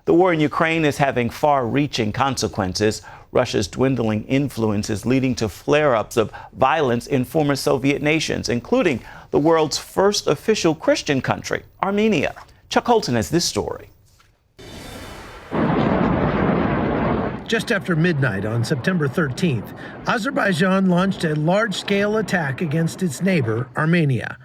The war in Ukraine is having far-reaching consequences. Russia's dwindling influence is leading to flare-ups of violence in former Soviet nations, including the world's first official Christian country, Armenia. Chuck Holton has this story. Just after midnight on September 13th, Azerbaijan launched a large-scale attack against its neighbor, Armenia.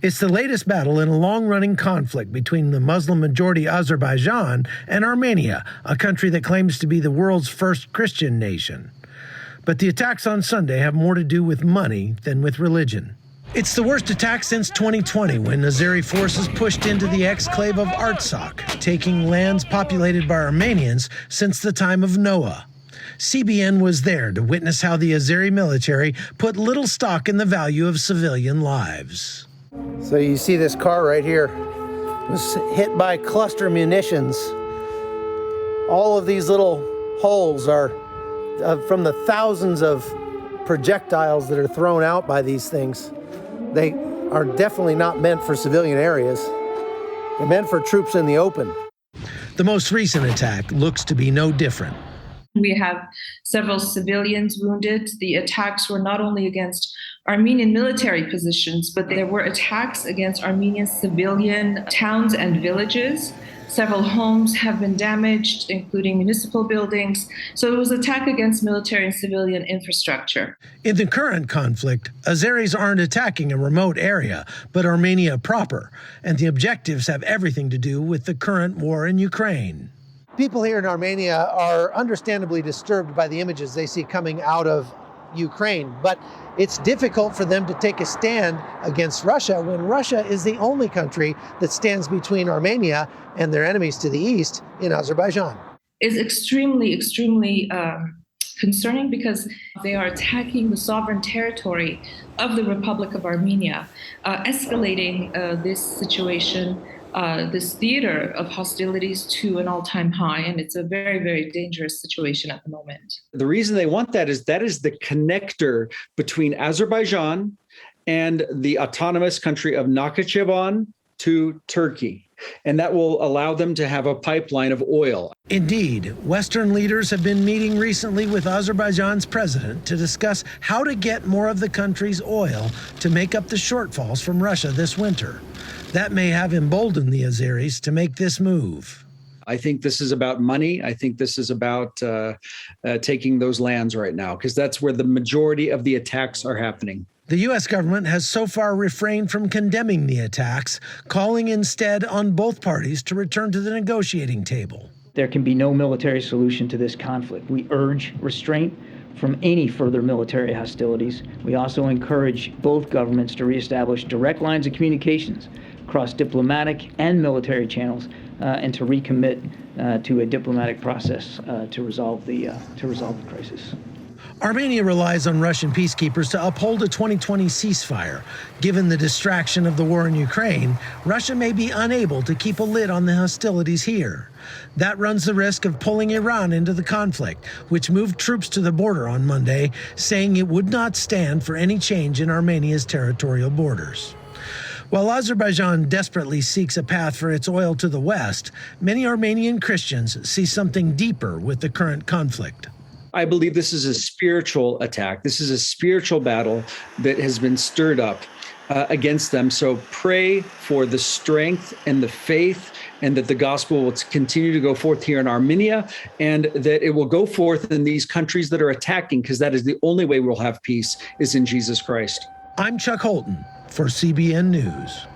It's the latest battle in a long-running conflict between the Muslim-majority Azerbaijan and Armenia, a country that claims to be the world's first Christian nation. But the attacks on Sunday have more to do with money than with religion. It's the worst attack since 2020, when Azeri forces pushed into the exclave of Artsakh, taking lands populated by Armenians since the time of Noah. CBN was there to witness how the Azeri military put little stock in the value of civilian lives. So you see this car right here was hit by cluster munitions. All of these little holes are from the thousands of projectiles that are thrown out by these things. They are definitely not meant for civilian areas. They're meant for troops in the open. The most recent attack looks to be no different. We have several civilians wounded. The attacks were not only against Armenian military positions, but there were attacks against Armenian civilian towns and villages. Several homes have been damaged, including municipal buildings. So it was an attack against military and civilian infrastructure. In the current conflict, Azeris aren't attacking a remote area, but Armenia proper, and the objectives have everything to do with the current war in Ukraine. People here in Armenia are understandably disturbed by the images they see coming out of Ukraine, but it's difficult for them to take a stand against Russia when Russia is the only country that stands between Armenia and their enemies to the east in Azerbaijan. It's extremely concerning because they are attacking the sovereign territory of the Republic of Armenia, escalating this situation, this theater of hostilities to an all-time high, and it's a very, very dangerous situation at the moment. The reason they want that is the connector between Azerbaijan and the autonomous country of Nakhchivan to Turkey, and that will allow them to have a pipeline of oil. Indeed, Western leaders have been meeting recently with Azerbaijan's president to discuss how to get more of the country's oil to make up the shortfalls from Russia this winter. That may have emboldened the Azeris to make this move. I think this is about money. I think this is about taking those lands right now, because that's where the majority of the attacks are happening. The U.S. government has so far refrained from condemning the attacks, calling instead on both parties to return to the negotiating table. There can be no military solution to this conflict. We urge restraint from any further military hostilities. We also encourage both governments to reestablish direct lines of communications across diplomatic and military channels, and to recommit to a diplomatic process to resolve the crisis. Armenia relies on Russian peacekeepers to uphold a 2020 ceasefire. Given the distraction of the war in Ukraine, Russia may be unable to keep a lid on the hostilities here. That runs the risk of pulling Iran into the conflict, which moved troops to the border on Monday, saying it would not stand for any change in Armenia's territorial borders. While Azerbaijan desperately seeks a path for its oil to the west, many Armenian Christians see something deeper with the current conflict. I believe this is a spiritual attack. This is a spiritual battle that has been stirred up against them. So pray for the strength and the faith, and that the gospel will continue to go forth here in Armenia, and that it will go forth in these countries that are attacking, because that is the only way we'll have peace, is in Jesus Christ. I'm Chuck Holton for CBN News.